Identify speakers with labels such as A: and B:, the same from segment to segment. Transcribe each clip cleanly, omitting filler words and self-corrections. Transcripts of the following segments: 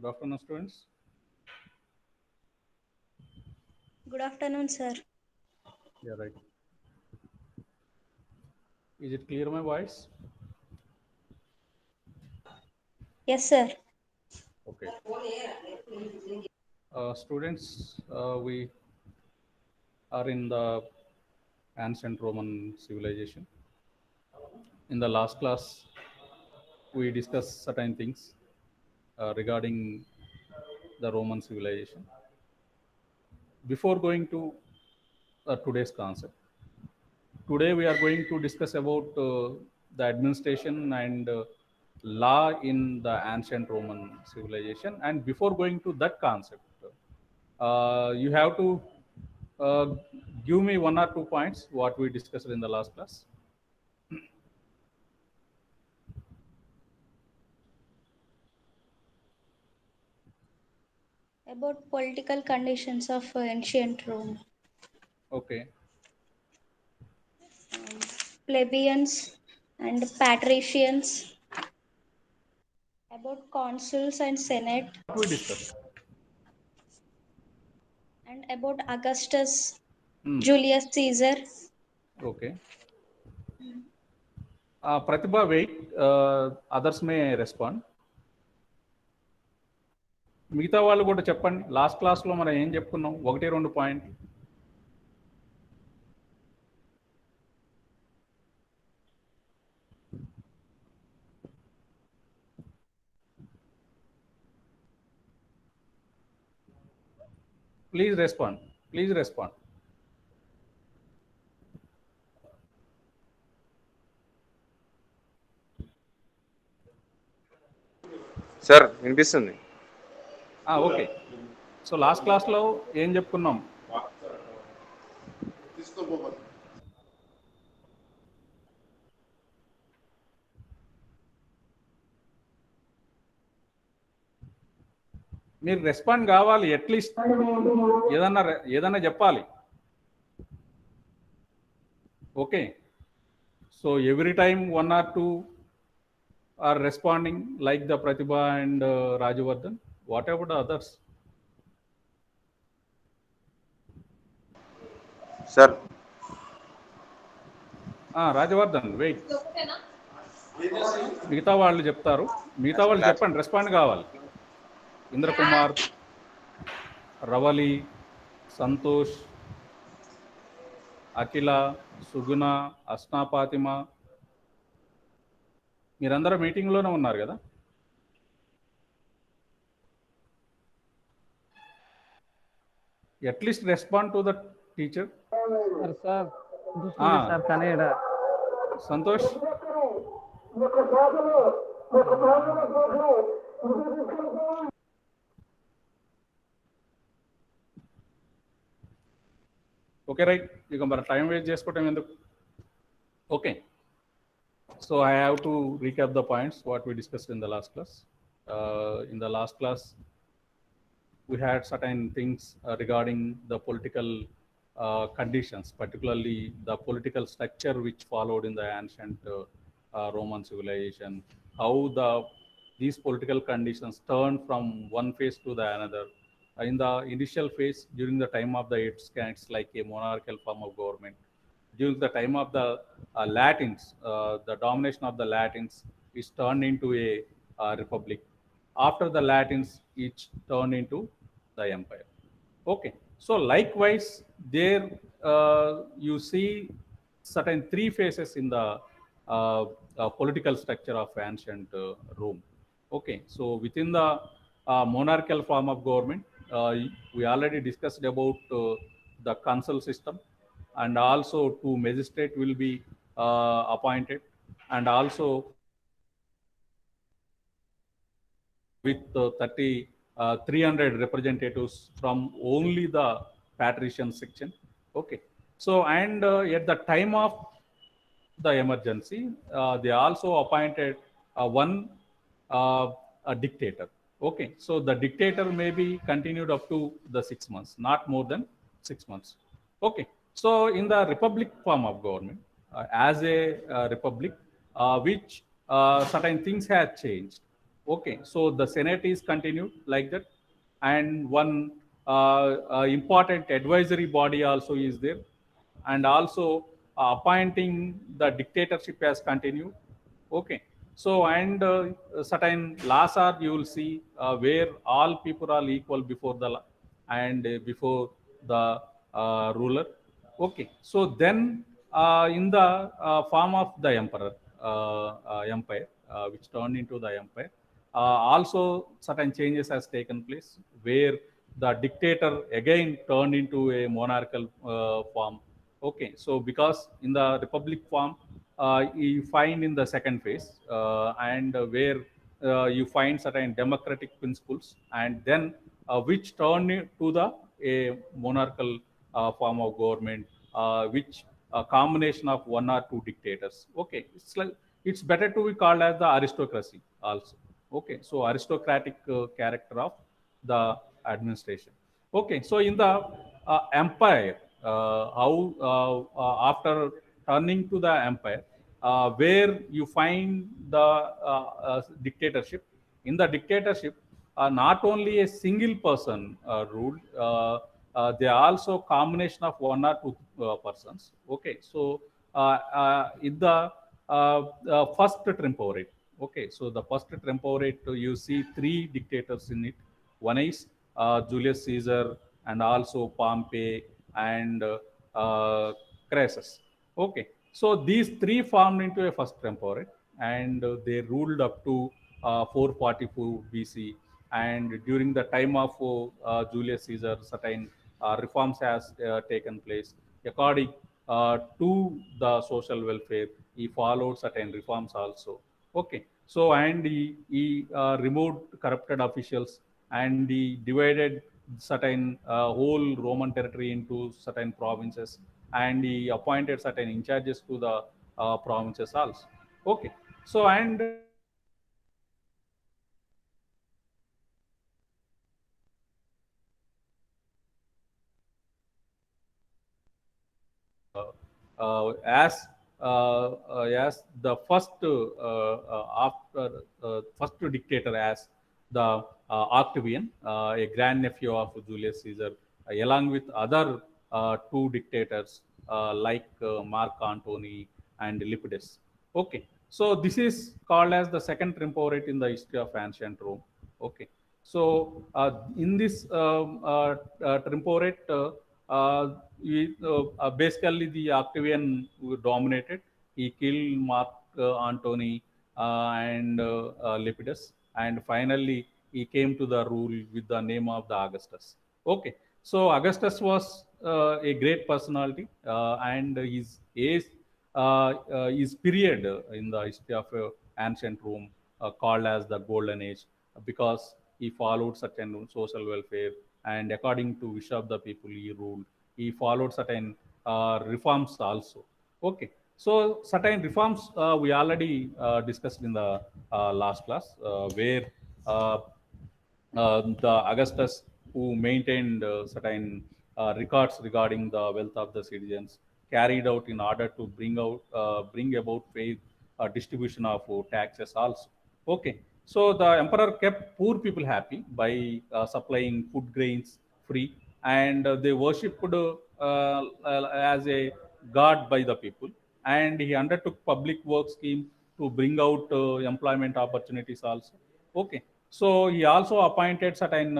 A: Good afternoon, students.
B: Good afternoon, sir.
A: Yeah, right. Is it clear, my voice?
B: Yes, sir.
A: Okay. Students, we are in the ancient Roman civilization. In the last class, we discussed certain things regarding the Roman civilization. Before going to today's concept, today we are going to discuss about the administration and law in the ancient Roman civilization. And before going to that concept, you have to uh, give me 1 or 2 points what we discussed in the last class.
B: About political conditions of ancient Rome.
A: Okay.
B: Plebeians and patricians. About consuls and senate.
A: What we discussed?
B: And about Augustus,
A: Hmm.
B: Julius Caesar.
A: Okay. Pratibha, wait. Others may respond. మిగతా వాళ్ళు కూడా చెప్పండి. Last క్లాస్లో మనం ఏం చెప్పుకున్నాం? 1-2 పాయింట్లు. Please respond. Please respond.
C: Sir వినిపిస్తుంది.
A: ఓకే. సో లాస్ట్ క్లాస్లో ఏం చెప్పుకున్నాం? మీరు రెస్పాండ్ కావాలి, అట్లీస్ట్ ఏదన్నా చెప్పాలి. Okay. So every time 1 or 2 are responding like the Pratibha and Rajavardhan. What about the others?
C: Sir
A: Rajavardhan wait. మిగతా వాళ్ళు చెప్తారు. మిగతా వాళ్ళు చెప్పండి, రెస్పాండ్ కావాలి. ఇంద్రకుమార్, రవలి, సంతోష్, అఖిల, సుగుణ, అస్నా ఫాతిమ, మీరందరూ మీటింగ్లోనే ఉన్నారు కదా? At least respond to the teacher. Santosh, okay right. ఇక మరి టైం వేస్ట్ చేసుకోవటం ఎందుకు? Okay. So I have to recap the points what we discussed in the last class. In the last class, we had certain things regarding the political conditions, particularly the political structure which followed in the ancient Roman civilization, how these political conditions turned from one phase to the another. In the initial phase, during the time of the Etruscans, like a monarchical form of government. During the time of the Latins, the domination of the Latins is turned into a republic. After the Latins, each turned into the empire. Okay. So likewise, there you see certain 3 phases in the political structure of ancient Rome. Okay. So within the monarchical form of government, we already discussed about the consul system, and also 2 magistrates will be appointed, and also with 300 representatives from only the patrician section. Okay. So and at the time of the emergency, they also appointed one a dictator. Okay. So the dictator may be continued up to the 6 months, not more than 6 months. Okay. So in the republic form of government, as a republic, which certain things have changed. Okay, so the Senate is continued like that, and one important advisory body also is there, and also appointing the dictatorship has continued. Okay, so and certain laws are, you will see, where all people are equal before the law and before the ruler. Okay, so then in the form of the emperor, empire, which turned into the empire, also certain changes has taken place where the dictator again turned into a monarchical form. Okay, so because in the republic form, you find in the second phase, and where you find certain democratic principles, and then which turn to the a monarchical form of government, which a combination of one or two dictators. Okay, it's like it's better to be called as the aristocracy also. Okay, so aristocratic character of the administration. Okay, so in the empire, how after turning to the empire, where you find the dictatorship. In the dictatorship, not only a single person ruled, they are also combination of one or two persons. Okay, so in the first triumvirate. Okay, so the first triumvirate, you see three dictators in it. One is Julius Caesar, and also Pompey, and Crassus. Okay, so these three formed into a first triumvirate, and they ruled up to 444 BC. And during the time of Julius Caesar, certain reforms has taken place according to the social welfare. He followed certain reforms also. Okay, so and he removed corrupted officials, and he divided certain whole Roman territory into certain provinces, and he appointed certain in charges to the provinces also. Okay, so and as the first after first dictator as the Octavian, a grandnephew of Julius Caesar, along with other two dictators like Mark Antony and Lepidus. Okay, so this is called as the second triumvirate in the history of ancient Rome. Okay, so in this triumvirate, basically the Octavian who dominated. He killed Mark Antony and Lepidus, and finally he came to the rule with the name of the Augustus. Okay, so Augustus was a great personality, and his period in the history of ancient Rome called as the Golden Age, because he followed certain social welfare, and according to wish of the people he ruled. He followed certain reforms also. Okay, so certain reforms we already discussed in the last class, where uh, the Augustus, who maintained certain records regarding the wealth of the citizens, carried out in order to bring about fair distribution of taxes also. Okay, so the emperor kept poor people happy by supplying food grains free, and they worshipped as a god by the people, and he undertook public work scheme to bring out employment opportunities also. Okay, so he also appointed certain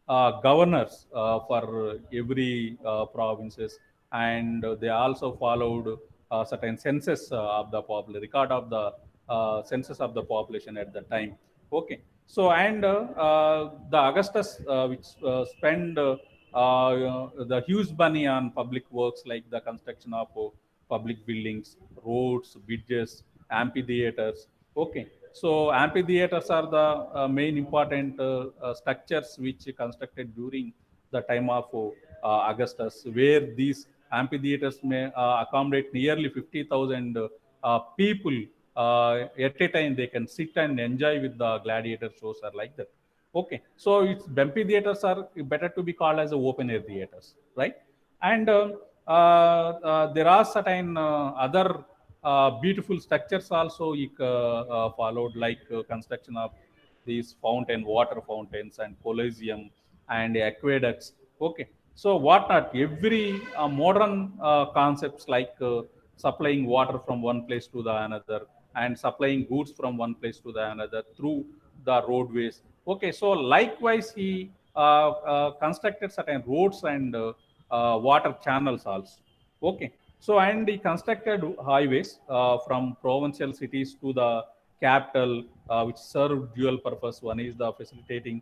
A: governors for every provinces, and they also followed certain census of the population, record of the census of the population at the time. Okay, so and the Augustus, which spent the huge money on public works like the construction of public buildings, roads, bridges, amphitheaters. Okay, so amphitheaters are the main important structures which constructed during the time of Augustus, where these amphitheaters may accommodate nearly 50,000 people at a time. They can sit and enjoy with the gladiator shows or like that. Okay, so it's amphitheaters are better to be called as open air theaters, right? And there are certain other beautiful structures also followed, like construction of these water fountains and Colosseum and aqueducts. Okay, so what not every modern concepts like supplying water from one place to the another and supplying goods from one place to the another through the roadways. Okay, so likewise he constructed certain roads and water channels also. Okay, so and he constructed highways from provincial cities to the capital, which served dual purpose. One is the facilitating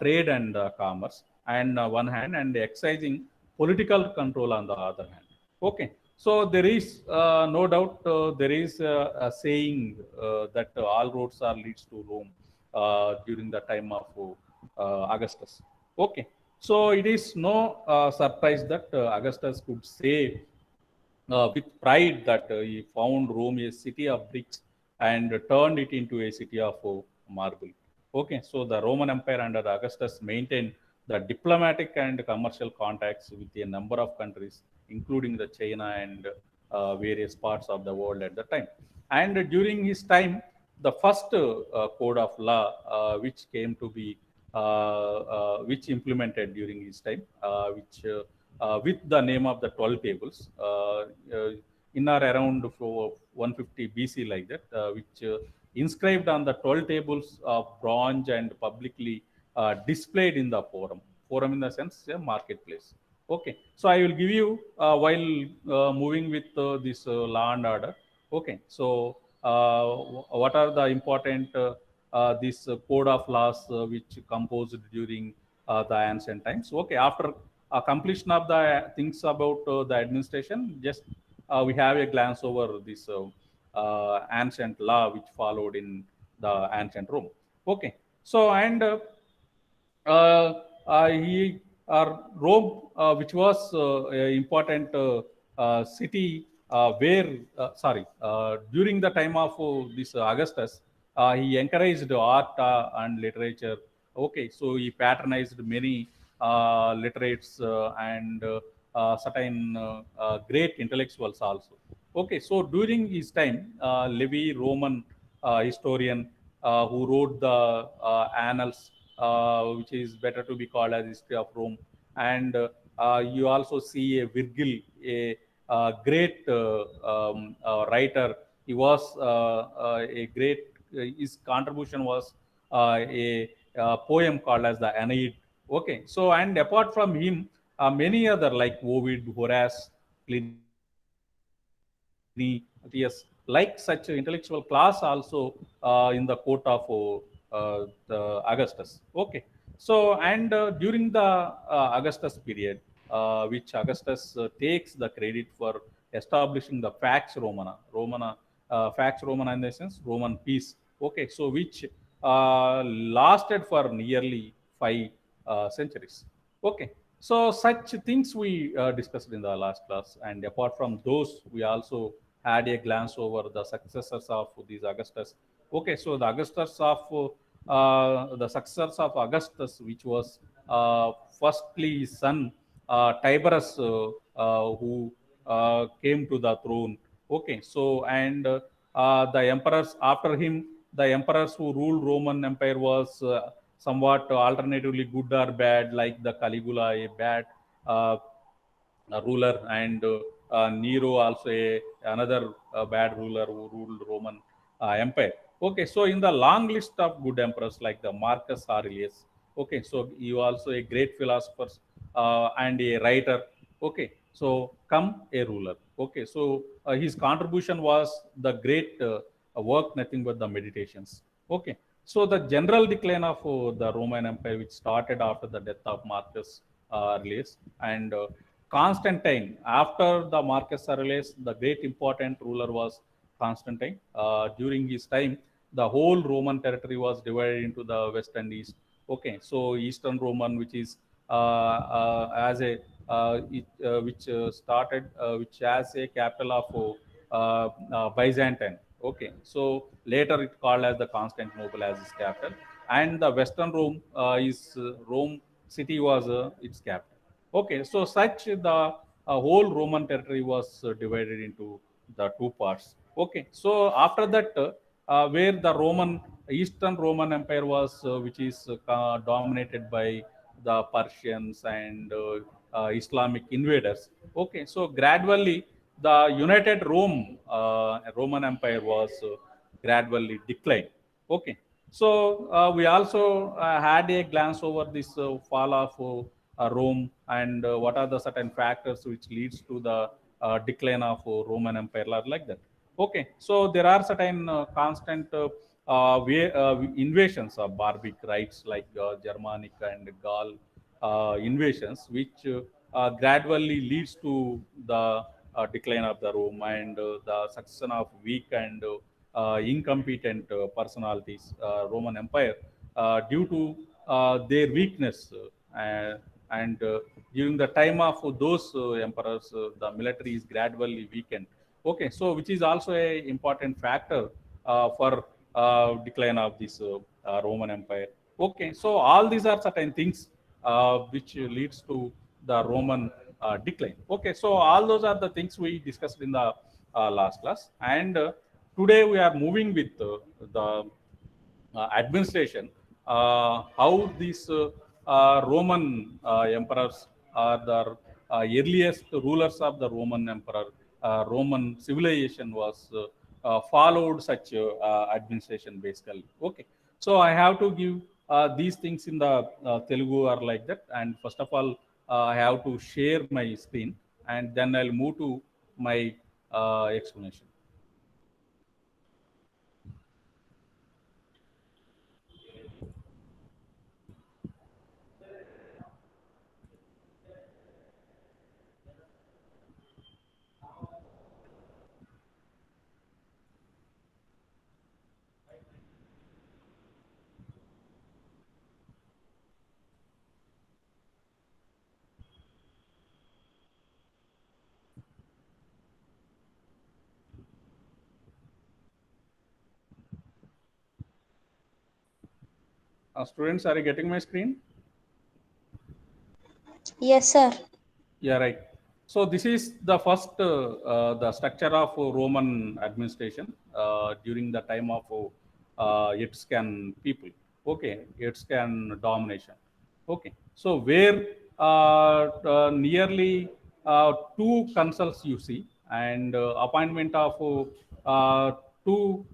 A: trade and commerce, and one hand, and exercising political control on the other hand. Okay, so there is no doubt there is a saying that all roads are leads to Rome during the time of Augustus. Okay, so it is no surprise that Augustus could say with pride that he found Rome a city of bricks and turned it into a city of marble. Okay, so the Roman Empire under Augustus maintained the diplomatic and commercial contacts with a number of countries, including the China and various parts of the world at the time. And during his time, the first code of law, which came to be, which implemented during his time, which with the name of the 12 tables, in or around 150 BC, like that, which inscribed on the 12 tables of bronze and publicly displayed in the forum. Forum in the sense, a marketplace. Okay, so I will give you while moving with this law and order. Okay, so what are the important this code of laws which composed during the ancient times? Okay, after completion of the things about the administration, just we have a glance over this ancient law which followed in the ancient Rome. Okay, so and he Rome, which was an important city where, sorry, during the time of this Augustus, he encouraged art and literature. Okay, so he patronized many literates and certain great intellectuals also. Okay, so during his time, Livy, Roman historian, who wrote the annals, which is better to be called as history of Rome, and you also see a Virgil, a great writer. He was a great. His contribution was a poem called as the Aeneid. Okay, so and apart from him, many other like Ovid, Horace, Pliny, Matthias, like such intellectual class also in the court of the Augustus. Okay, so and during the Augustus period, which Augustus takes the credit for establishing the Pax Romana in the sense Roman peace. Okay, so which lasted for nearly 5 centuries. Okay, so such things we discussed in the last class, and apart from those, we also had a glance over the successors of these Augustus. Okay, so the successors of Augustus, which was firstly his son Tiberius, who came to the throne. Okay, so and the emperors after him, the emperors who ruled Roman Empire was somewhat alternatively good or bad, like the Caligula, a bad ruler, and Nero also another bad ruler who ruled Roman Empire. Okay, so in the long list of good emperors like the Marcus Aurelius, okay, so you also a great philosopher and a writer. Okay, so come a ruler. Okay, so his contribution was the great work, nothing but the meditations. Okay, so the general decline of the Roman Empire, which started after the death of Marcus Aurelius, and Constantine. After the Marcus Aurelius, the great important ruler was Constantine. During his time, the whole Roman territory was divided into the west and east. Okay, so Eastern Roman, which is as a which started, which has a capital of Byzantine. Okay, so later it called as the Constantinople as its capital, and the Western Rome is Rome city was its capital. Okay, so such the whole Roman territory was divided into the two parts. Okay, so after that, where the Eastern Roman Empire was, which is dominated by the Persians and Islamic invaders. Okay, so gradually the United Roman Empire was gradually declined. Okay, so we also had a glance over this fall of Rome and what are the certain factors which leads to the decline of Roman Empire, like that. Okay, so there are certain constant invasions of barbaric rights like Germanic and Gaul invasions, which gradually leads to the decline of the Rome and the succession of weak and incompetent personalities, Roman Empire, due to their weakness. And during the time of those emperors, the military is gradually weakened. Okay, so which is also a important factor for decline of this Roman Empire. Okay, so all these are certain things which leads to the Roman decline. Okay, so all those are the things we discussed in the last class, and today we are moving with the administration, how these Roman emperors are the earliest rulers of the Roman emperor, Roman civilization was followed such administration basically. Okay, so I have to give these things in the Telugu or like that, and first of all, I have to share my screen, and then I'll move to my explanation. Students, are you getting my screen?
B: Yes, sir.
A: Yeah, right. So this is the first, the structure of Roman administration during the time of Etruscan people. Okay, Etruscan domination. Okay, so where nearly two consuls you see, and appointment of two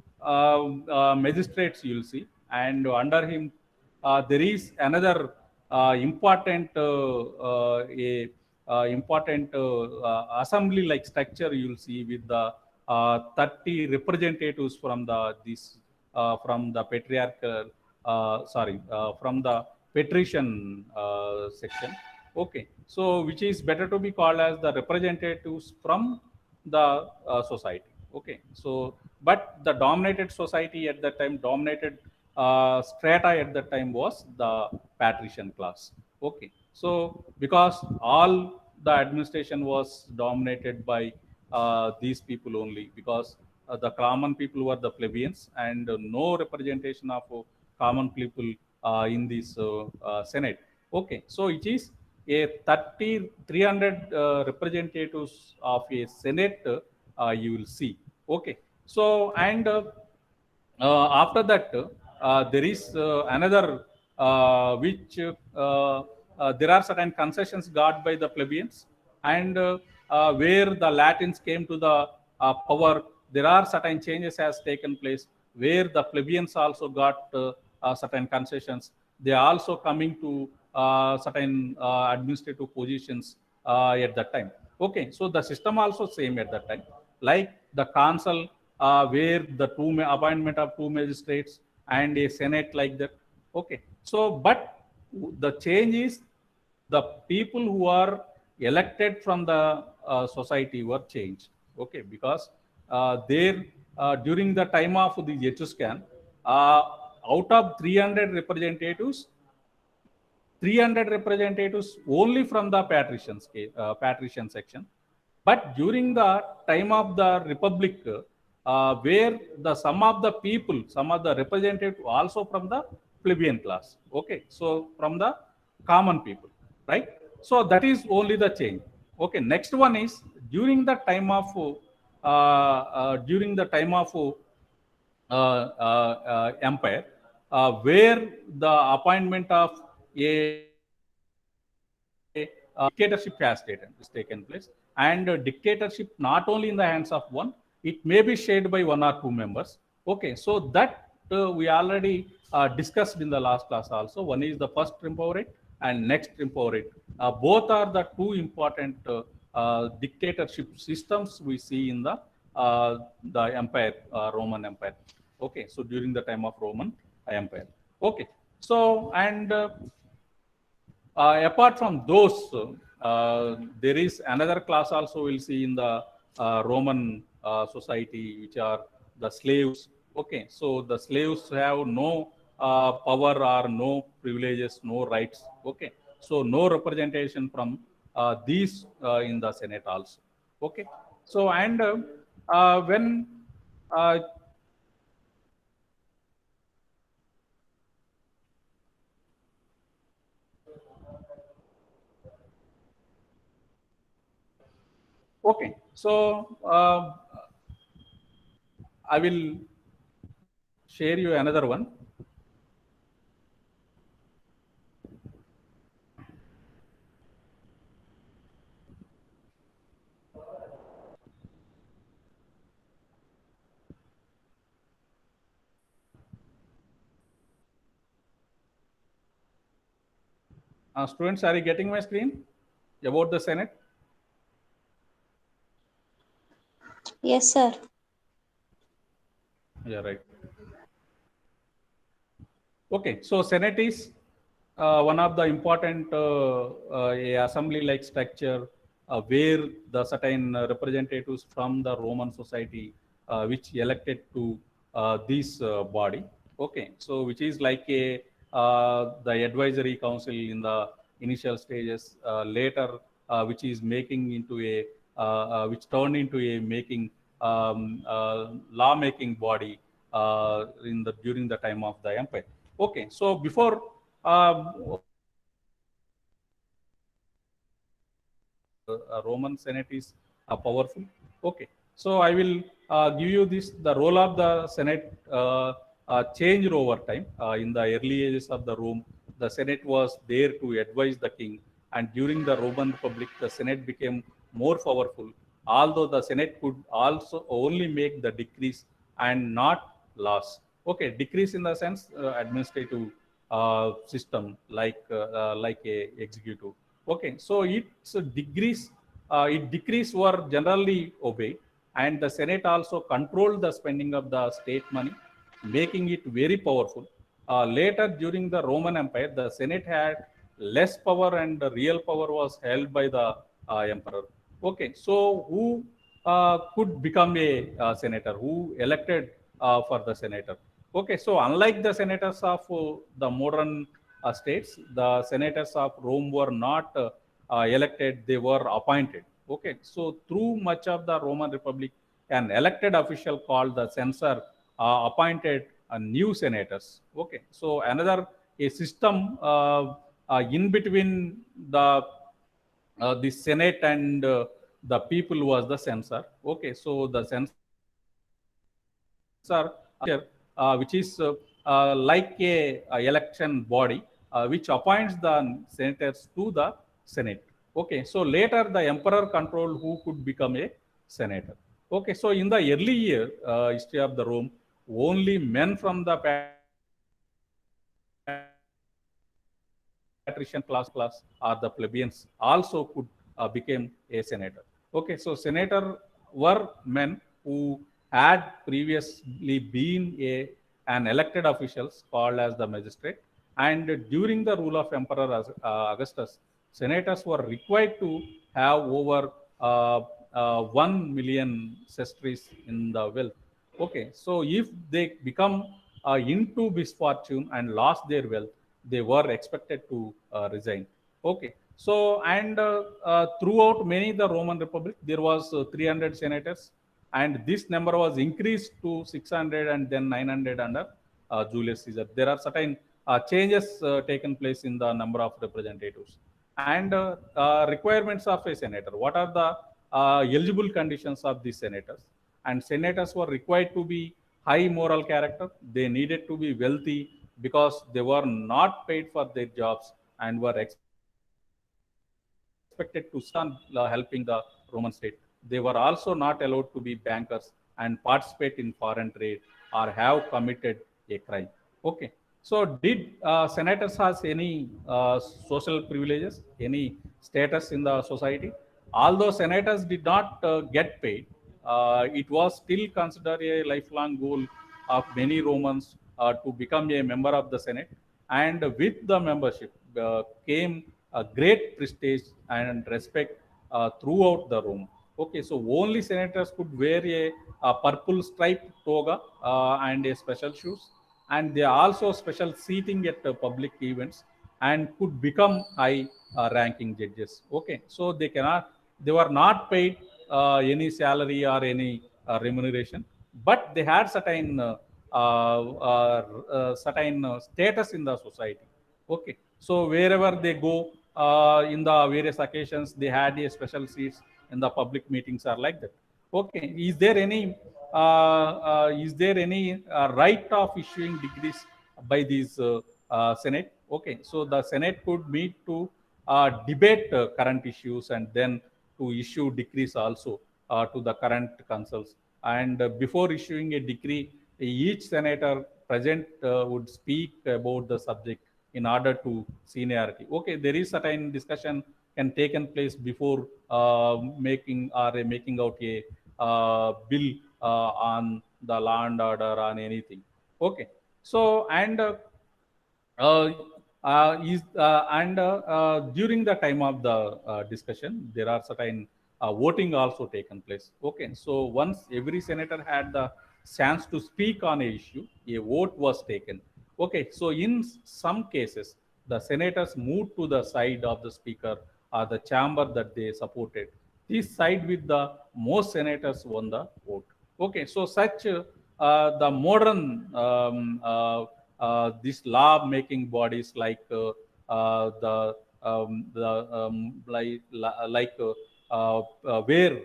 A: magistrates you'll see, and under him there is another important important assembly like structure you'll see with the 30 representatives from the this from the patriarchal from the patrician section. Okay, so which is better to be called as the representatives from the society. Okay, so but the dominated society at that time, dominated strata at that time was the patrician class. Okay, so because all the administration was dominated by these people only, because the common people were the plebeians, and no representation of common people in this Senate. Okay, so it is a 300 representatives of a Senate you will see. Okay, so and after that, there is another which there are certain concessions got by the plebeians, and where the Latins came to the power, there are certain changes has taken place where the plebeians also got certain concessions. They are also coming to certain administrative positions at that time. Okay, so the system also same at that time, like the council where the appointment of two magistrates and a senate like that. Okay, so but the change is the people who are elected from the society were changed. Okay, because there during the time of the Etruscan, out of 300 representatives, 300 representatives only from the patrician section. But during the time of the republic, where the some of the people, some of the representatives also from the plebeian class. Okay, so from the common people, right? So that is only the change. Okay, next one is during the time of empire, where the appointment of a dictatorship has taken place, and dictatorship not only in the hands of one, it may be shared by one or two members. Okay, so that we already discussed in the last class also. One is the first triumvirate and next triumvirate. Both are the two important dictatorship systems we see in the empire, Roman Empire. Okay, so during the time of Roman Empire. Okay, so and apart from those, there is another class also we'll see in the Roman society, which are the slaves. Okay, so the slaves have no power or no privileges, no rights. Okay, so no representation from these in the Senate also. Okay, so and when uh, okay, so I will share you another one. Students, are you getting my screen about the Senate?
B: Yes, sir.
A: Yeah, right. Okay, so Senate is one of the important assembly-like structure where the certain representatives from the Roman society, which elected to this body. Okay, so which is like a the advisory council in the initial stages. Later, which is making into a which turned into a making law-making body in the during the time of the empire. Okay, so before Roman Senate is powerful. Okay, so I will give you this. The role of the Senate changed over time. In the early ages of the Rome, the Senate was there to advise the king, and during the Roman Republic, the Senate became more powerful. Although the Senate could also only make the decrees and not laws. Okay, decrees in the sense administrative system like a executive. Okay, so its decrees were generally obeyed, and the Senate also controlled the spending of the state money, making it very powerful. Later, during the Roman Empire, the Senate had less power, and the real power was held by the emperor. Okay, so who could become a senator? Who elected for the senator? Okay, so unlike the senators of the modern states, the senators of Rome were not elected, they were appointed. Okay, so through much of the Roman Republic, an elected official called the censor appointed new senators. Okay, so another a system in between the Senate and the people was the censor. Okay, so the censor which is like a election body which appoints the senators to the Senate. Okay, so later the emperor controlled who could become a senator. Okay, so in the early year history of the Rome, only men from the patrician class or the plebeians also could become a senator. Okay, so senator were men who had previously been an elected officials called as the magistrate, and during the rule of Emperor Augustus, senators were required to have over 1 million sesterces in the wealth. Okay, so if they become into misfortune and lost their wealth, they were expected to resign. Okay, so and throughout many the Roman Republic, there was 300 senators, and this number was increased to 600 and then 900 under Julius Caesar. There are certain changes taken place in the number of representatives and requirements of a senator. What are the eligible conditions of these senators? And senators were required to be high moral character. They needed to be wealthy because they were not paid for their jobs and were expected to stay on helping the Roman state. They were also not allowed to be bankers and participate in foreign trade or have committed a crime. Okay. So, did senators has any social privileges, any status in the society? Although senators did not get paid, it was still considered a lifelong goal of many Romans to become a member of the Senate. And with the membership came a great prestige and respect throughout the Rome. Okay, so only senators could wear a purple striped toga and a special shoes, and they also special seating at public events and could become high ranking judges. Okay, so they were not paid any salary or any remuneration, but they had certain status in the society. Okay, so wherever they go in the various occasions, they had a special seats in the public meetings are like that. Okay, is there any right of issuing degrees by these Senate? Okay, so the Senate could meet to debate current issues and then to issue decrees also to the current consuls. And before issuing a decree, each senator present would speak about the subject in order to seniority. Okay, there is certain discussion can taken place before making out a bill on the land order on anything. Okay, so uh, during the time of the discussion, there are certain voting also taken place. Okay, so once every senator had the chance to speak on a issue, a vote was taken. Okay, so in some cases, the senators moved to the side of the speaker or the chamber that they supported. This side with the most senators won the vote. Okay, so such the modern these law making bodies like the where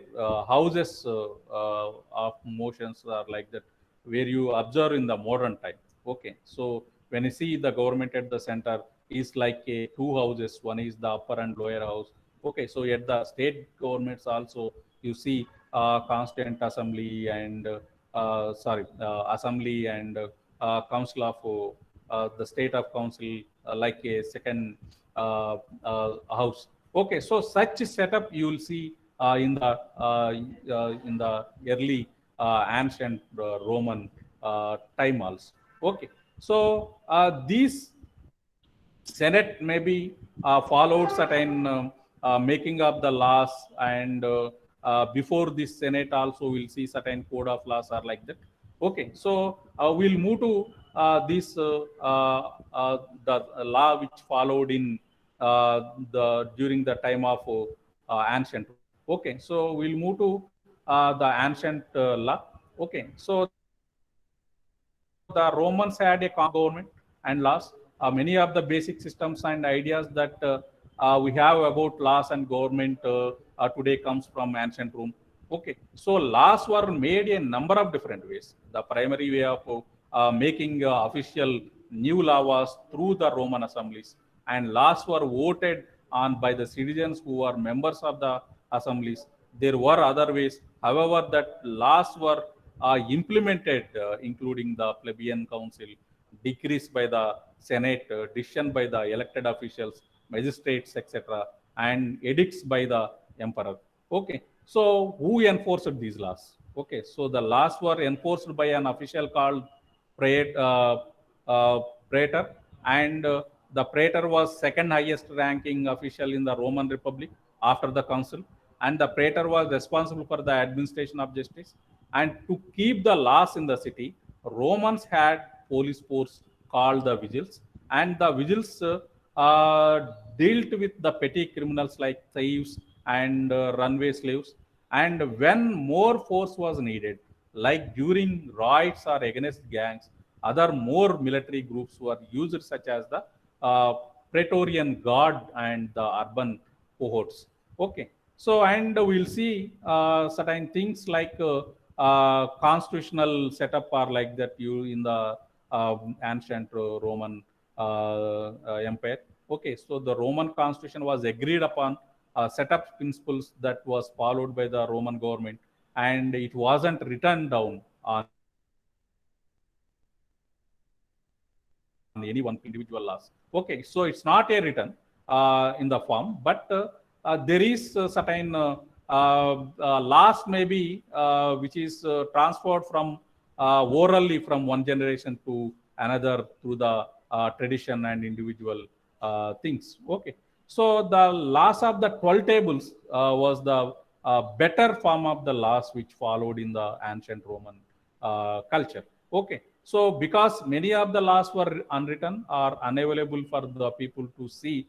A: houses of motions are like that, where you observe in the modern time. Okay, so when you see the government at the center is like a two houses, one is the upper and lower house. Okay, so at the state governments also you see constant assembly and assembly and council of the state of council like a second house. Okay, so such setup you will see in the early ancient Roman time also. Okay, so these Senate maybe followed certain making of the laws, and before this Senate also will see certain code of laws are like that. Okay, so we'll move to the law which followed in the during the time of ancient. Okay, so we'll move to the ancient law. Okay, so the Romans had a common government and laws. Many of the basic systems and ideas that we have about laws and government today comes from ancient Rome. Okay, so laws were made a number of different ways. The primary way of making official new law was through the Roman assemblies, and laws were voted on by the citizens who were members of the assemblies. There were other ways, however, that laws were implemented, including the plebeian council, decrees by the Senate, decision by the elected officials, magistrates, etc., and edicts by the emperor. Okay, so who enforced these laws? Okay, so the laws were enforced by an official called praetor, and the praetor was second highest ranking official in the Roman Republic after the consul, and the praetor was responsible for the administration of justice. And to keep the laws in the city, Romans had police force called the vigiles, and the vigiles dealt with the petty criminals like thieves and runaway slaves. And when more force was needed, like during riots or against gangs, other more military groups were used, such as the uh, Praetorian Guard and the urban cohorts. Okay, so and we'll see certain things like constitutional setup are like that you in the ancient Roman empire. Okay, so the Roman constitution was agreed upon set of principles that was followed by the Roman government, and it wasn't written down on any one individual laws. Okay, so it's not a written in the form, but there is certain laws maybe which is transferred from orally from one generation to another through the tradition and individual things. Okay, so the laws of the 12 tables was the better form of the laws which followed in the ancient Roman culture. Okay, so because many of the laws were unwritten or unavailable for the people to see,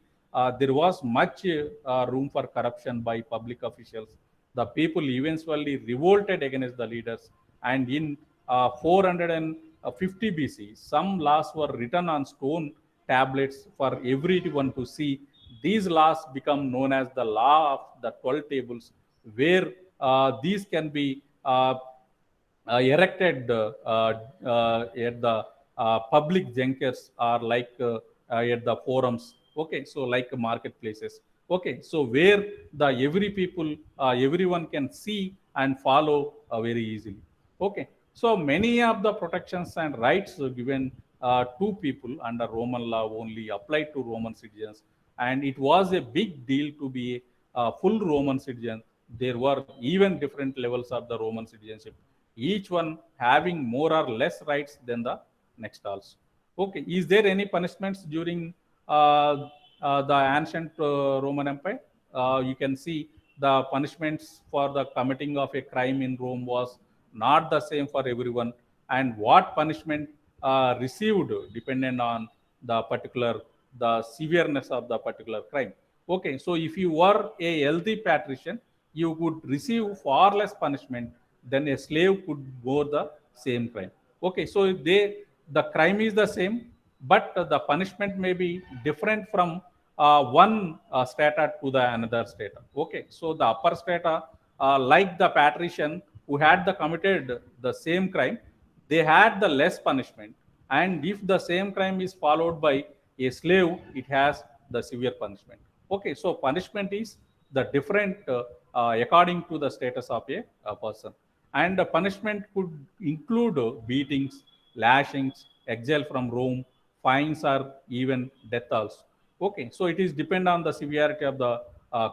A: there was much room for corruption by public officials. The people eventually revolted against the leaders, and in 450 BC, some laws were written on stone tablets for everyone to see. These laws become known as the law of the 12 tables, where these can be erected at the public junkers or like at the forums. Okay, so like marketplaces. Okay, so where the every people, everyone can see and follow very easily. Okay, so many of the protections and rights given to people under Roman law only applied to Roman citizens, and it was a big deal to be a full Roman citizen. There were even different levels of the Roman citizenship, each one having more or less rights than the next also. Okay, is there any punishments during the ancient Roman Empire? You can see the punishments for the committing of a crime in Rome was not the same for everyone, and what punishment received dependent on the particular the severeness of the particular crime. Okay, so if you were a healthy patrician, you would receive far less punishment than a slave could bear the same crime. Okay, so the crime is the same, but the punishment may be different from one strata to the another strata. Okay, so the upper strata, like the patrician who had the committed the same crime, they had the less punishment, and if the same crime is followed by a slave, it has the severe punishment. Okay, so punishment is the different according to the status of a person, and the punishment could include beatings, lashings, exile from Rome, fines, or even death also. Okay, so it is depend on the severity of the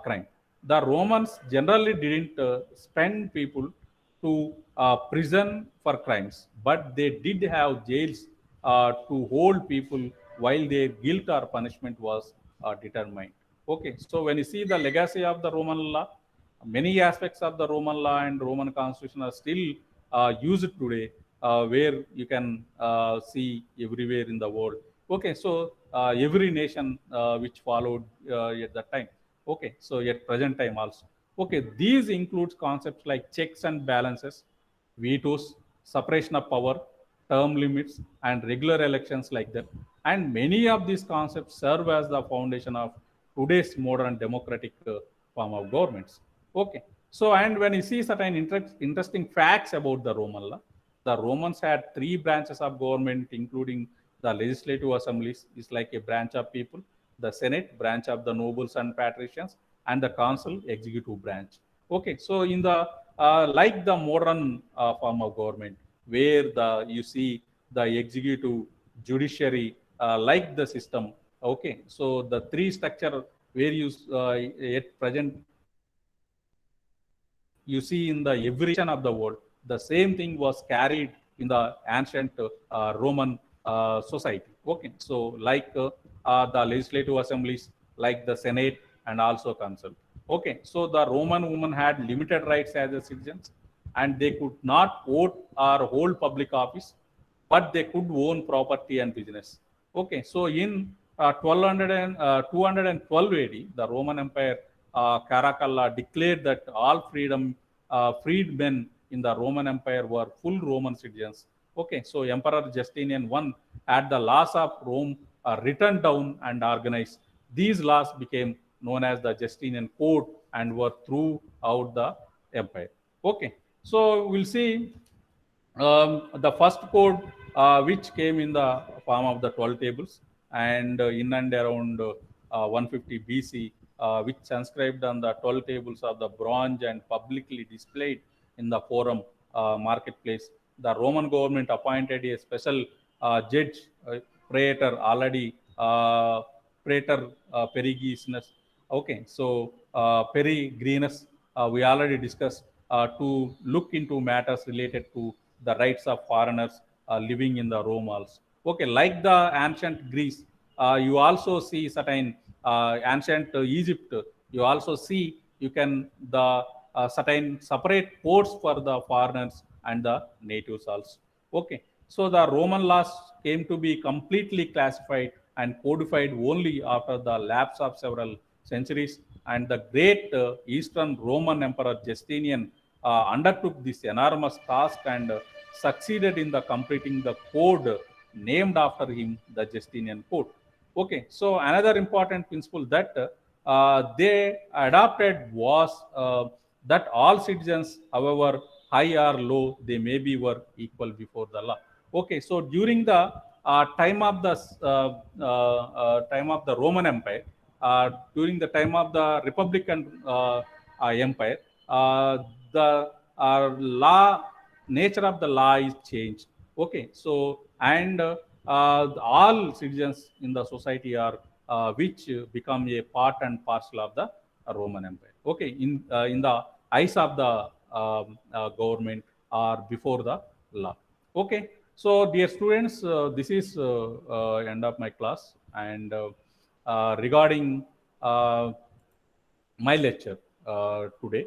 A: crime. The Romans generally didn't spend people to prison for crimes, but they did have jails to hold people while their guilt or punishment was determined. Okay, so when you see the legacy of the Roman law, many aspects of the Roman law and Roman constitution are still used today, where you can see everywhere in the world. Okay, so every nation which followed at that time. Okay, so at present time also. Okay, these includes concepts like checks and balances, vetoes, separation of power, term limits, and regular elections like that. And many of these concepts serve as the foundation of today's modern democratic form of governments. Okay. So, and when you see certain interesting facts about the Roman law, the Romans had three branches of government, including the legislative assemblies, is like a branch of people, the Senate, branch of the nobles and patricians, and the council, executive branch. Okay. So, in the like the modern form of government, where the you see the executive, judiciary, like the system. Okay. So, the three structure where you at present you see in the every region of the world, the same thing was carried in the ancient Roman society. Okay, so like the legislative assemblies, like the Senate and also council. Okay, so the Roman women had limited rights as a citizens, and they could not vote or hold public office, but they could own property and business. Okay, so in 212 AD, the Roman Empire Caracalla declared that all freedmen in the Roman Empire were full Roman citizens. Okay, so Emperor Justinian I had the laws of Rome written down and organized. These laws became known as the Justinian Code and were throughout the empire. Okay, So we'll see the first code which came in the form of the 12 tables, and in and around 150 BC, which transcribed on the 12 tables of the bronze and publicly displayed in the forum marketplace. The Roman government appointed a special judge, praetor, already praetor Peregrinus. Okay, so Peregrinus, we already discussed, to look into matters related to the rights of foreigners living in the Rome also. Okay, like the ancient Greece, you also see certain ancient Egypt. You also see you can the certain separate courts for the foreigners and the natives also. Okay, so the Roman laws came to be completely classified and codified only after the lapse of several centuries, and the great Eastern Roman Emperor Justinian undertook this enormous task and succeeded in the completing the code named after him, the Justinian Code. Okay, so another important principle that they adopted was that all citizens, however high or low they may be, were equal before the law. Okay, so during the time of the Roman Empire, during the time of the Republican Empire, the law nature of the law is changed. Okay, so and all citizens in the society are which become a part and parcel of the Roman Empire. Okay, in the eyes of the government or before the law. Okay, so dear students, this is end of my class, and regarding my lecture today,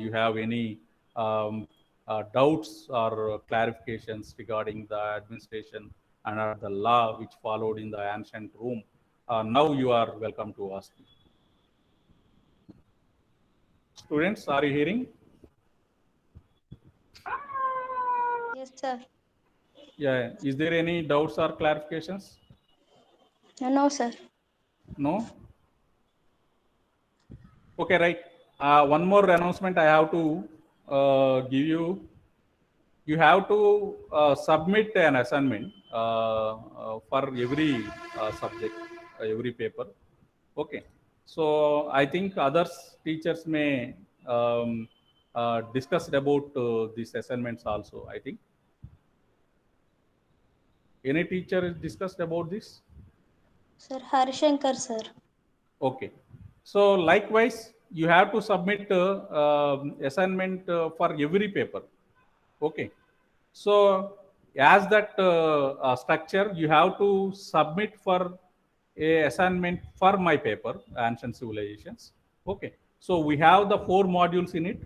A: you have any doubts or clarifications regarding the administration and the law which followed in the ancient Rome, now you are welcome to ask me. Students, are you hearing?
B: Yes, sir.
A: Yeah, is there any doubts or clarifications?
B: No, sir.
A: No? Okay, right. One more announcement I have to give you. You have to submit an assignment for every subject, every paper. Okay. So I think others teachers may discuss about these assignments also. I think any teacher is discussed about this.
B: Sir, Harshankar, sir.
A: Okay. So likewise, you have to submit assignment for every paper. Okay. So as that structure, you have to submit for a assignment for my paper, Ancient Civilizations. Okay. So we have the 4 modules in it.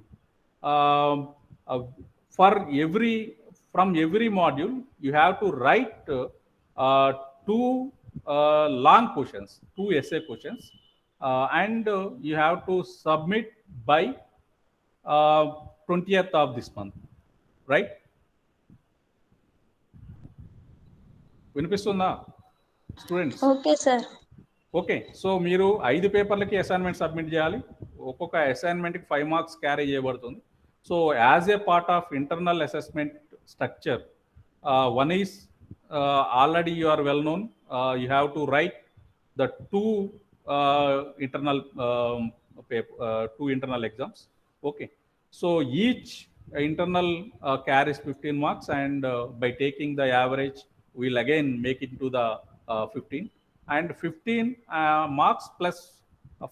A: Um, uh, for every from every module, you have to write 2 long questions, 2 essay questions, and you have to submit by 20th of this month, right? వినిపిస్తుందా students?
B: Okay sir.
A: Okay, so మీరు 5 పేపర్లకి assignment submit చేయాలి. ఒక్కొక్క అసైన్మెంట్కి 5 marks carry చేయబడుతుంది. So as a part of internal assessment structure, one is already you are well known, you have to write the 2 internal two internal exams. Okay, so each internal carries 15 marks, and by taking the average, we'll again make it to the 15, and 15 marks plus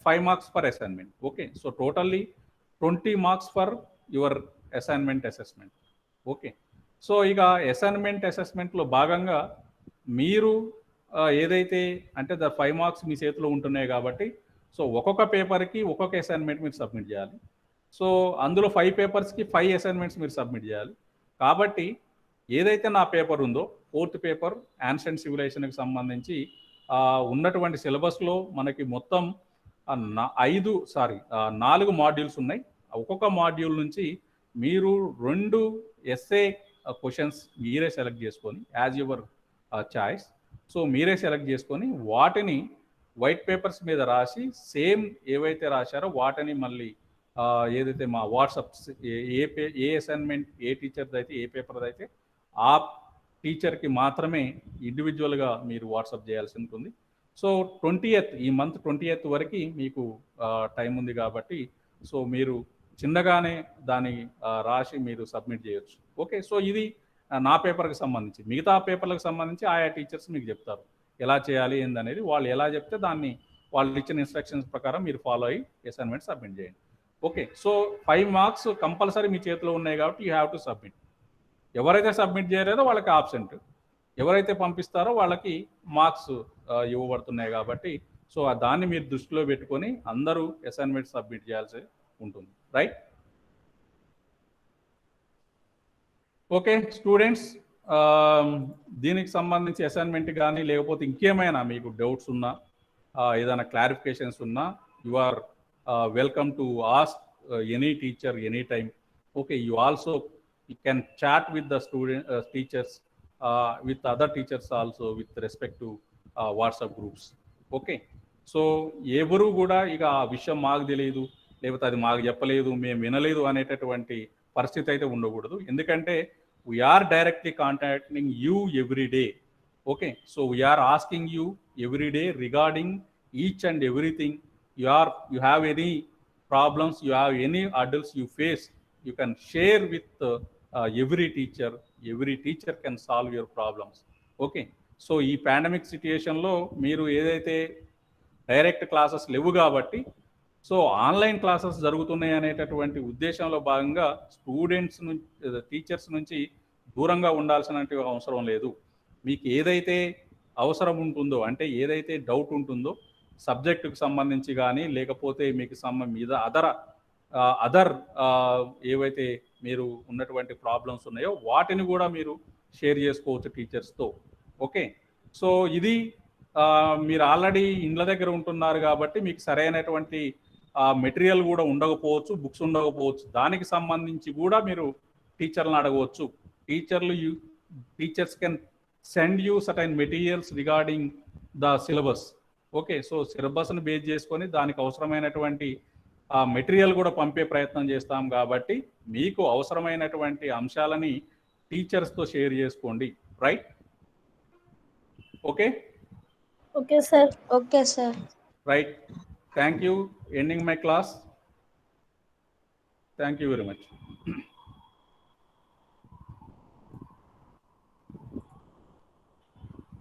A: 5 marks per assignment. Okay, so totally 20 marks for your assignment assessment. Okay, so ఇక assignment అసెస్మెంట్లో భాగంగా మీరు ఏదైతే అంటే the 5 marks మీ చేతిలో ఉంటున్నాయి కాబట్టి, so ఒక్కొక్క పేపర్కి ఒక్కొక్క అసైన్మెంట్ మీరు సబ్మిట్ చేయాలి. సో అందులో 5 పేపర్స్కి 5 అసైన్మెంట్స్ మీరు సబ్మిట్ చేయాలి. కాబట్టి ఏదైతే నా పేపర్ ఉందో, 4th పేపర్ యాన్షియంట్ సివిలైజేషన్కి సంబంధించి ఉన్నటువంటి సిలబస్లో మనకి మొత్తం 4 మాడ్యూల్స్ ఉన్నాయి. ఒక్కొక్క మాడ్యూల్ నుంచి మీరు 2 ఎస్ఏ క్వశ్చన్స్ మీరే సెలెక్ట్ చేసుకొని యాజ్ యువర్ చాయిస్, సో మీరే సెలెక్ట్ చేసుకొని వాటిని వైట్ పేపర్స్ మీద రాసి సేమ్ ఏవైతే రాశారో వాటిని మళ్ళీ ఏదైతే మా వాట్సాప్ ఏ అసైన్మెంట్ ఏ టీచర్ది అయితే ఏ పేపర్ది అయితే ఆ టీచర్కి మాత్రమే ఇండివిజువల్గా మీరు వాట్సాప్ చేయాల్సి ఉంటుంది. సో 20th ఈ మంత్ 20th వరకు మీకు టైం ఉంది కాబట్టి సో మీరు చిన్నగానే దాన్ని రాసి మీరు సబ్మిట్ చేయొచ్చు. ఓకే, సో ఇది నా పేపర్కి సంబంధించి. మిగతా పేపర్లకు సంబంధించి ఆయా టీచర్స్ మీకు చెప్తారు ఎలా చేయాలి ఏందనేది. వాళ్ళు ఎలా చెప్తే దాన్ని వాళ్ళు ఇచ్చిన ఇన్స్ట్రక్షన్స్ ప్రకారం మీరు ఫాలో అయ్యి అసైన్మెంట్ సబ్మిట్ చేయండి. ఓకే, సో 5 మార్క్స్ కంపల్సరీ మీ చేతిలో ఉన్నాయి కాబట్టి యూ హ్యావ్ టు సబ్మిట్. ఎవరైతే సబ్మిట్ చేయలేదో వాళ్ళకి ఆబ్సెంట్, ఎవరైతే పంపిస్తారో వాళ్ళకి మార్క్స్ ఇవ్వబడుతున్నాయి కాబట్టి సో దాన్ని మీరు దృష్టిలో పెట్టుకొని అందరూ అసైన్మెంట్ సబ్మిట్ చేయాల్సి ఉంటుంది. రైట్? ఓకే స్టూడెంట్స్, దీనికి సంబంధించి అసైన్మెంట్ కానీ లేకపోతే ఇంకేమైనా మీకు డౌట్స్ ఉన్నా ఏదైనా క్లారిఫికేషన్స్ ఉన్నా you are welcome to ask any teacher any time. Okay, you also you can chat with the student teachers with other teachers also with respect to WhatsApp groups. Okay, so ఎవరు కూడా ఇక ఆ విషయం మాకు తెలియదు లేకపోతే అది మాకు చెప్పలేదు మేము వినలేదు అనేటటువంటి పరిస్థితి అయితే ఉండకూడదు. ఎందుకంటే we're directly contacting you every day. Okay, so we're asking you every day regarding each and everything. You have any problems, you have any hurdles you face, you can share with every teacher can solve your problems. Okay, so ఈ pandemic సిచ్యుయేషన్లో మీరు ఏదైతే direct classes లేవు కాబట్టి so online classes జరుగుతున్నాయి అనేటటువంటి ఉద్దేశంలో భాగంగా students నుంచి టీచర్స్ నుంచి దూరంగా ఉండాల్సిన అవసరం లేదు. మీకు ఏదైతే అవసరం ఉంటుందో అంటే ఏదైతే డౌట్ ఉంటుందో సబ్జెక్టుకు సంబంధించి కానీ లేకపోతే మీకు మీద అదర్ ఏవైతే మీరు ఉన్నటువంటి ప్రాబ్లమ్స్ ఉన్నాయో వాటిని కూడా మీరు షేర్ చేసుకోవచ్చు టీచర్స్తో. ఓకే, సో ఇది మీరు ఆల్రెడీ ఇండ్ల దగ్గర ఉంటున్నారు కాబట్టి మీకు సరైనటువంటి మెటీరియల్ కూడా ఉండకపోవచ్చు, బుక్స్ ఉండకపోవచ్చు. దానికి సంబంధించి కూడా మీరు టీచర్లను అడగవచ్చు. Teachers can send you certain materials regarding the syllabus. Okay, so సిలబస్ని బేస్ చేసుకొని దానికి అవసరమైనటువంటి మెటీరియల్ కూడా పంపే ప్రయత్నం చేస్తాం కాబట్టి మీకు అవసరమైనటువంటి అంశాలని టీచర్స్తో షేర్ చేసుకోండి. Right? Okay
B: okay sir. Okay sir.
A: Right, thank you. Ending my class. Thank you very much.